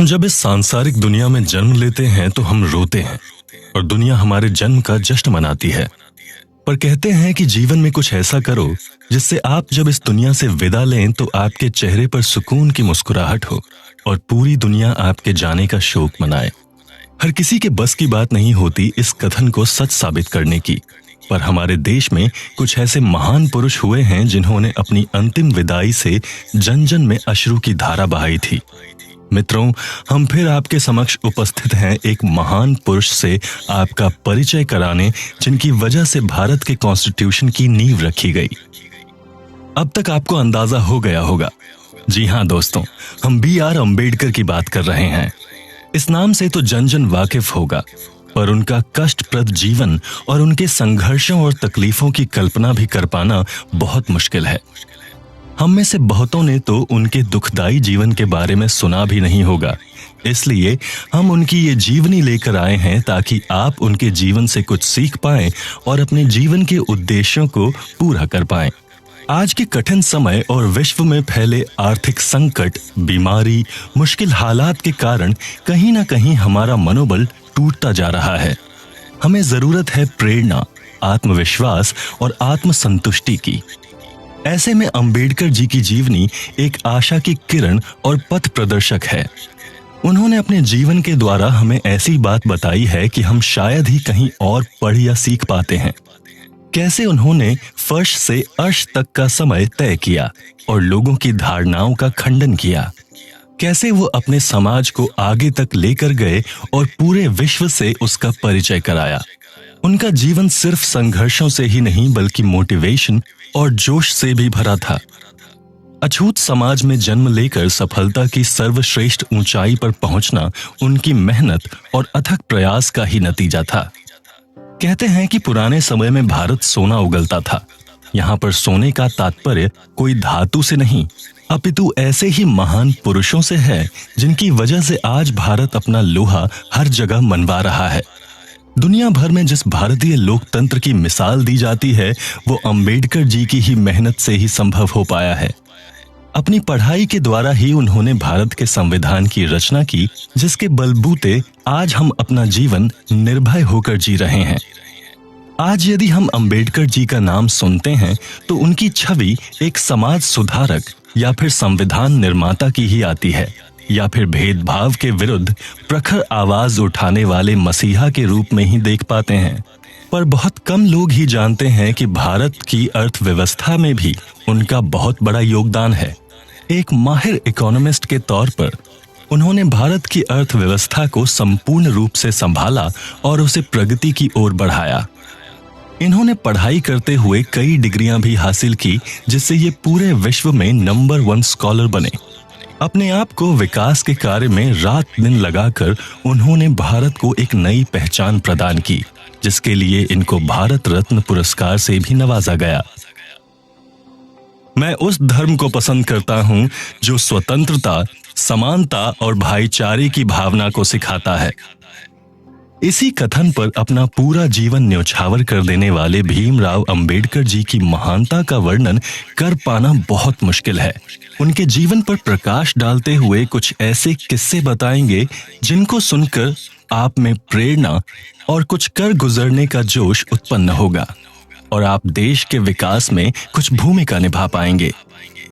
हम जब इस सांसारिक दुनिया में जन्म लेते हैं तो हम रोते हैं और दुनिया हमारे जन्म का जश्न मनाती है। पर कहते हैं कि जीवन में कुछ ऐसा करो जिससे आप जब इस दुनिया से विदा लें तो आपके चेहरे पर सुकून की मुस्कुराहट हो और पूरी दुनिया आपके जाने का शोक मनाए। हर किसी के बस की बात नहीं होती इस कथन को सच साबित करने की, पर हमारे देश में कुछ ऐसे महान पुरुष हुए हैं जिन्होंने अपनी अंतिम विदाई से जन जन में अश्रु की धारा बहाई थी। मित्रों, हम फिर आपके समक्ष उपस्थित हैं एक महान पुरुष से आपका परिचय कराने, जिनकी वजह से भारत के कॉन्स्टिट्यूशन की नींव रखी गई। अब तक आपको अंदाजा हो गया होगा, जी हां दोस्तों, हम B.R. अम्बेडकर की बात कर रहे हैं। इस नाम से तो जन जन वाकिफ होगा, पर उनका कष्टप्रद जीवन और उनके संघर्षों और तकलीफों की कल्पना भी कर पाना बहुत मुश्किल है। हम में से बहुतों ने तो उनके दुखदाई जीवन के बारे में सुना भी नहीं होगा, इसलिए हम उनकी ये जीवनी लेकर आए हैं ताकि आप उनके जीवन से कुछ सीख पाएं और अपने जीवन के उद्देश्यों को पूरा कर पाएं। आज के कठिन समय और विश्व में फैले आर्थिक संकट, बीमारी, मुश्किल हालात के कारण कहीं ना कहीं हमारा मनोबल टूटता जा रहा है। हमें जरूरत है प्रेरणा, आत्मविश्वास और आत्मसंतुष्टि की। ऐसे में अंबेडकर जी की जीवनी एक आशा की किरण और पथ प्रदर्शक है। उन्होंने अपने जीवन के द्वारा हमें ऐसी बात बताई है कि हम शायद ही कहीं और पढ़ या सीख पाते हैं। कैसे उन्होंने फर्श से अर्श तक का समय तय किया और लोगों की धारणाओं का खंडन किया। कैसे वो अपने समाज को आगे तक लेकर गए और पूरे विश्व से उसका परिचय कराया। उनका जीवन सिर्फ संघर्षों से ही नहीं बल्कि मोटिवेशन और जोश से भी भरा था। अछूत समाज में जन्म लेकर सफलता की सर्वश्रेष्ठ ऊंचाई पर पहुंचना उनकी मेहनत और अथक प्रयास का ही नतीजा था। कहते हैं कि पुराने समय में भारत सोना उगलता था। यहाँ पर सोने का तात्पर्य कोई धातु से नहीं, अपितु ऐसे ही महान पुरुषों से है जिनकी वजह से आज भारत अपना लोहा हर जगह मनवा रहा है। दुनिया भर में जिस भारतीय लोकतंत्र की मिसाल दी जाती है वो अंबेडकर जी की ही मेहनत से ही संभव हो पाया है। अपनी पढ़ाई के द्वारा ही उन्होंने भारत के संविधान की रचना की, जिसके बलबूते आज हम अपना जीवन निर्भय होकर जी रहे हैं। आज यदि हम अंबेडकर जी का नाम सुनते हैं तो उनकी छवि एक समाज सुधारक या फिर संविधान निर्माता की ही आती है, या फिर भेदभाव के विरुद्ध प्रखर आवाज उठाने वाले मसीहा के रूप में ही देख पाते हैं। पर बहुत कम लोग ही जानते हैं कि भारत की अर्थव्यवस्था में भी उनका बहुत बड़ा योगदान है। एक माहिर इकोनॉमिस्ट के तौर पर उन्होंने भारत की अर्थव्यवस्था को संपूर्ण रूप से संभाला और उसे प्रगति की ओर बढ़ाया। इन्होंने पढ़ाई करते हुए कई डिग्रियां भी हासिल की, जिससे ये पूरे विश्व में नंबर 1 स्कॉलर बने। अपने आप को विकास के कार्य में रात दिन लगाकर उन्होंने भारत को एक नई पहचान प्रदान की, जिसके लिए इनको भारत रत्न पुरस्कार से भी नवाजा गया। मैं उस धर्म को पसंद करता हूं जो स्वतंत्रता, समानता और भाईचारे की भावना को सिखाता है। इसी कथन पर अपना पूरा जीवन न्यौछावर कर देने वाले भीमराव अंबेडकर जी की महानता का वर्णन कर पाना बहुत मुश्किल है। उनके जीवन पर प्रकाश डालते हुए कुछ ऐसे किस्से बताएंगे जिनको सुनकर आप में प्रेरणा और कुछ कर गुजरने का जोश उत्पन्न होगा और आप देश के विकास में कुछ भूमिका निभा पाएंगे।